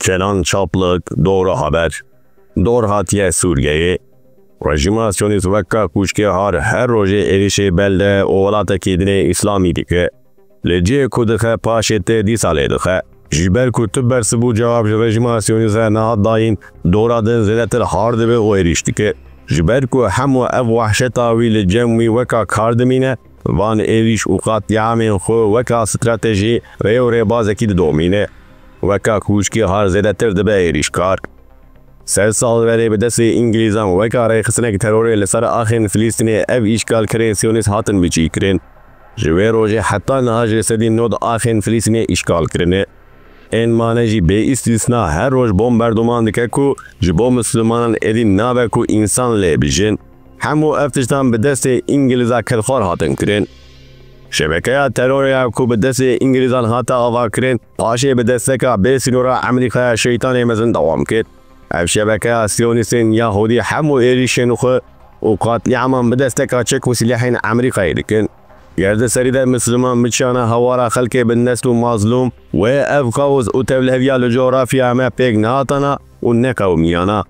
Kenan Çaplık, Doğru Haber. Doğru hatiye Suriye'yi. Rejima Siyonist vekka kuşke har her roje erişe belde ovalata kedine İslami dike. Lece kudıkhe paşette disale dike. Jiber kutu bersi bu cevap rejima Siyonist'e nahat dayin doğradın zedetir hardı ve o eriştike. Jiber ku hemu ev vahşetavi le cemvi vekka kardımine van eriş ukat yamin xo vekka strateji ve yore bazeki domine. Vekka kuşke har zedetir de be erişkar. Sel veri bi destê İngilîzan weka rêxistinek terorê li ser axên Filîstînê ev îşgal kirên Siyonîst hatin biçîkirin. Ji wê rojê heta niha ji sedî nod axên Filîstînê îşgal kirine. Ên mane jî bê îstîsna her roj bomberdoman dike ku ji bo Mislimanan êdî nabe ku însan lê bijin. Hemû ev tiştan bi destê İngilîza kelxwar hatin kirin. Şebekeya terorya ku bi destê İngilîzan hata avakirin, paşê bi desteka bêsînora Amerîkaya şeytanê mezin dewam kir. Ev şebekeya Siyonîstên Yahudî hemû êrişên xwe û qatliaman bi desteka çek û silahên Amerîkayê dikin. Gerdeserî de Misliman biçiyana hewara xelkê bi nest û mazlûm wê ev qewz û tevliheviya li coğrafyaya me pêk nehatana û neqewmiyana.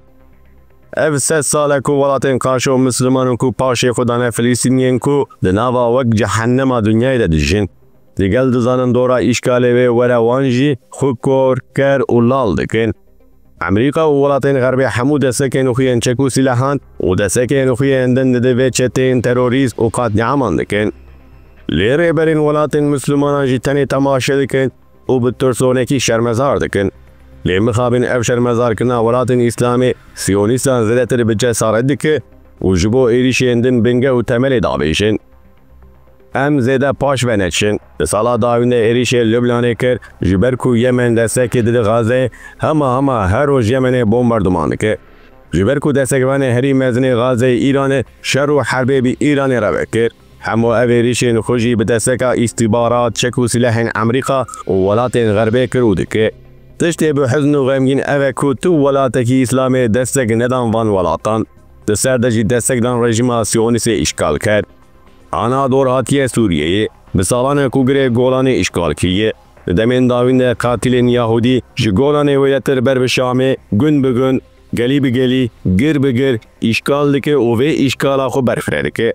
Ev sed sal e ku welatên qaşo Mislimanan ku paşê xwe dane Filîstîniyên ku di nava wek cehennema dunyayê de dijin. Digel dizanin dora îşgalê wê were wan jî xwe kor, ker û lal dikin. Amerîka û welatên Xerbê hemû destekên xwe yên çek û silahan û destekên xwe yên din dide vê çetên terorîst û qatliaman dikin. Lê rêberên welatên Mislimanan jî tenê temaşe dikin û bi tirsonekî şermezar dikin. Lê mixabin ev şermezarkirina welatên İslamî Siyonîstan zêdetir bi cesaret dike û ji bo êrişên din binge û temelê dabêjin. Em zêde paş ve neçin. Di sala dawînê êrişê Lübnanê kir ji ber ku Yemen destekê dide Gazê hema her roj Yemenê bomberdoman dike. Ji ber ku destekvanê herî mezinê Gazê Îranê şer û herbê bi Îranê re vekir. Hemû ev êrişên xwe jî bi desteka îstîbarat, çek û silahên Amerîka û welatên Xerbê kir û dike. Tiştê bi hezn û xemgîn ev e ku tu welatekî İslamê destek nedan van welatan. Di ser de jî destek dan rejima Siyonîstê îşgal kir. Ana Doğru hatiye Suriye'yi, bi salan ku girê Golanê îşgal kiriye. Li demên dawîn de katilên Yahudî ji Golanê wêletir ber bi Şamê gün bi gün, gelî bi gelî, gir bi gir îşgal dike û vê îşgala xwe berfireh dike.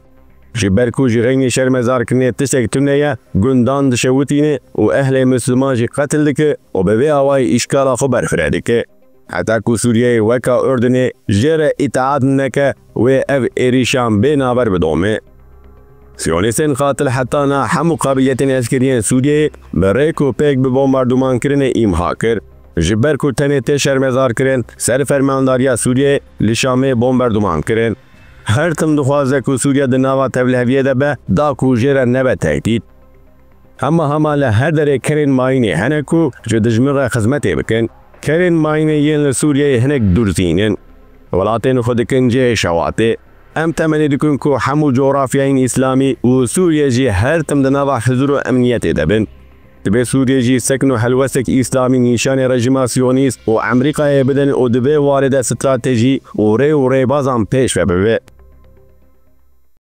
Ji ber ku ji rengê şermezarkirinê tiştek tune ye, gundan dişewitîne û ehlê Misliman jî qetil dike û bi vê awayî îşgala xwe berfireh dike. Heta ku Sûriyeyê weka Ürdünê jê re îtaat neke wê ev êrîşan bênaber bidome. Siyonîstên qatil heta na hemû qabiliyetên eskeriyên Sûriyeyê bi rêk û pêk bi bomberdomankirinê îmha kir. Ji ber ku tenê tê şermezarkirin, serfermandariya Sûriyeyê li Şamê bomberdoman kirin. Her tim dixwaze ku Sûriye di nava tevliheviyê de be da ku jê re nebe tehdît. Hema li her derê kerên mayînê hene ku ji dijminê xizmetê bikin. Kerên mayînê yên li Sûriyeyê hinek durzînin. Welatên xwe dikin cihê şewatê. Em temenê dikin ku hemû coğrafyayên İslamî û Sûriye jî her tim di nava hizr û emniyetê de bin. Dibe Sûriye jî sekin û helwestek İslamî nîşanê rejima Siyonîst û Amerîkayê bidin û divê warê de stratejî û rê û rêbazan pêş ve bibe.